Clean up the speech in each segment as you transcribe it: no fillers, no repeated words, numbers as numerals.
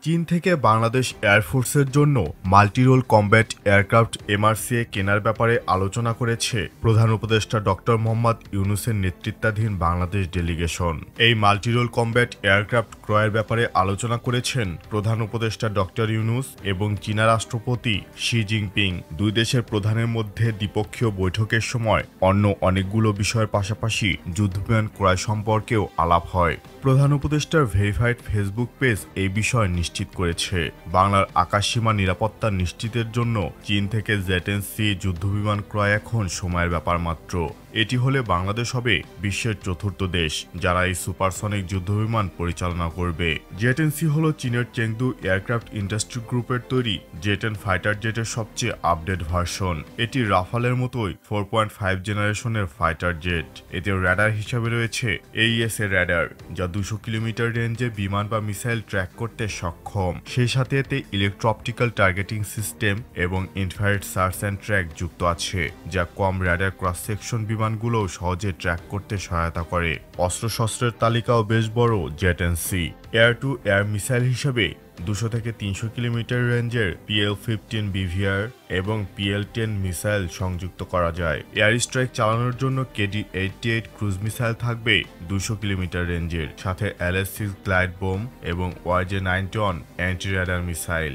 চীন থেকে বাংলাদেশ এয়ারফোর্সের জন্য মাল্টিরোল কমব্যাট এয়ারক্রাফট এমআরসিএ কেনার ব্যাপারে আলোচনা করেছে প্রধান উপদেষ্টা ডক্টর মোহাম্মদ ইউনূসের নেতৃত্বাধীন বাংলাদেশ ডেলিগেশন। এই মাল্টিরোল কমব্যাট এয়ারক্রাফট ক্রয়ের ব্যাপারে আলোচনা করেছেন প্রধান উপদেষ্টা ডক্টর ইউনূস এবং চীনা রাষ্ট্রপতি শি জিনপিং। দুই দেশের প্রধানের মধ্যে দ্বিপক্ষীয় বৈঠকের সময় অন্য অনেকগুলো বিষয়ের পাশাপাশি যুদ্ধবিমান ক্রয় সম্পর্কেও আলাপ হয়। প্রধান উপদেষ্টার ভেরিফাইড ফেসবুক পেজ এই বিষয় নিশ্চিত করেছে। বাংলার আকাশসীমা নিরাপত্তা নিশ্চিতের জন্য চীন থেকে জেটেন-সি যুদ্ধবিমান ক্রয় এখন সময়ের ব্যাপার মাত্র। এটি হলে বাংলাদেশ হবে বিশ্বের চতুর্থ দেশ যারা এই সুপারসনিক যুদ্ধবিমান পরিচালনা করবে। জেটেন-সি হল চীনের চেংদু এয়ারক্রাফট ইন্ডাস্ট্রি গ্রুপের তৈরি জেটেন ফাইটার জেটের সবচেয়ে আপডেট ভার্সন। এটি রাফালের মতোই 4.5 জেনারেশনের ফাইটার জেট। এতে র্যাডার হিসাবে রয়েছে AES এর র্যাডার, যা 200 কিলোমিটার রেঞ্জে বিমান বা মিসাইল ট্র্যাক করতে সক্ষম। সেই সাথে এতে ইলেকট্রো অপটিক্যাল টার্গেটিং সিস্টেম এবং ইনফ্রারেড সার্চ অ্যান্ড ট্র্যাক যুক্ত আছে, যা কম র্যাডার ক্রস সেকশন বিমানগুলোও সহজে ট্র্যাক করতে সহায়তা করে। অস্ত্রশস্ত্রের তালিকাও বেশ বড় জেটেন-সি। এয়ার টু এয়ার মিসাইল হিসেবে 200 থেকে 300 কিলোমিটার রেঞ্জের PL-15 BVR এবং PL-10 মিসাইল সংযুক্ত করা যায়। এয়ার স্ট্রাইক চালানোর জন্য KD-88 ক্রুজ মিসাইল থাকবে 200 কিলোমিটার রেঞ্জের, সাথে LS-6 গ্লাইড বোম এবং YJ-91 anti radar missile.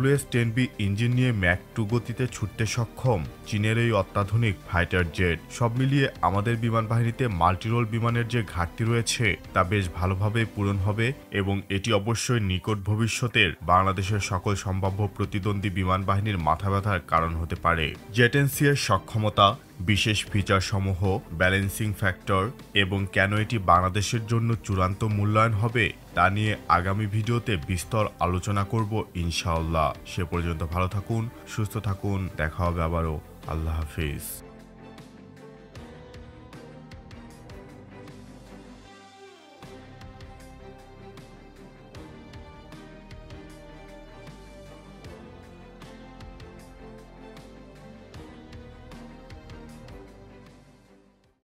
WS-10B engine নিয়ে ম্যাক 2 গতিতে ছুটতে সক্ষম চীনের এই অত্যাধুনিক ফাইটার জেট। সব মিলিয়ে আমাদের বিমান বাহিনীতে মাল্টিরোল বিমানের যে ঘাটতি রয়েছে তা বেশ ভালোভাবে পূরণ হবে এবং এটি অবশ্যই নিকট ভবিষ্যতের বাংলাদেশের সকল সম্ভাব্য প্রতিদ্বন্দ্বী বিমান বাহিনীর মাথা ব্যথার কারণ হতে পারে। জেটেন-সি এর সক্ষমতা, বিশেষ ফিচার সমূহ, ব্যালেন্সিং ফ্যাক্টর এবং কেন এটি বাংলাদেশের জন্য চূড়ান্ত মূল্যায়ন হবে তা নিয়ে আগামী ভিডিওতে বিস্তর আলোচনা করব ইনশাআল্লাহ। সে পর্যন্ত ভালো থাকুন, সুস্থ থাকুন, দেখা হবে আবারও। আল্লাহ হাফিজ।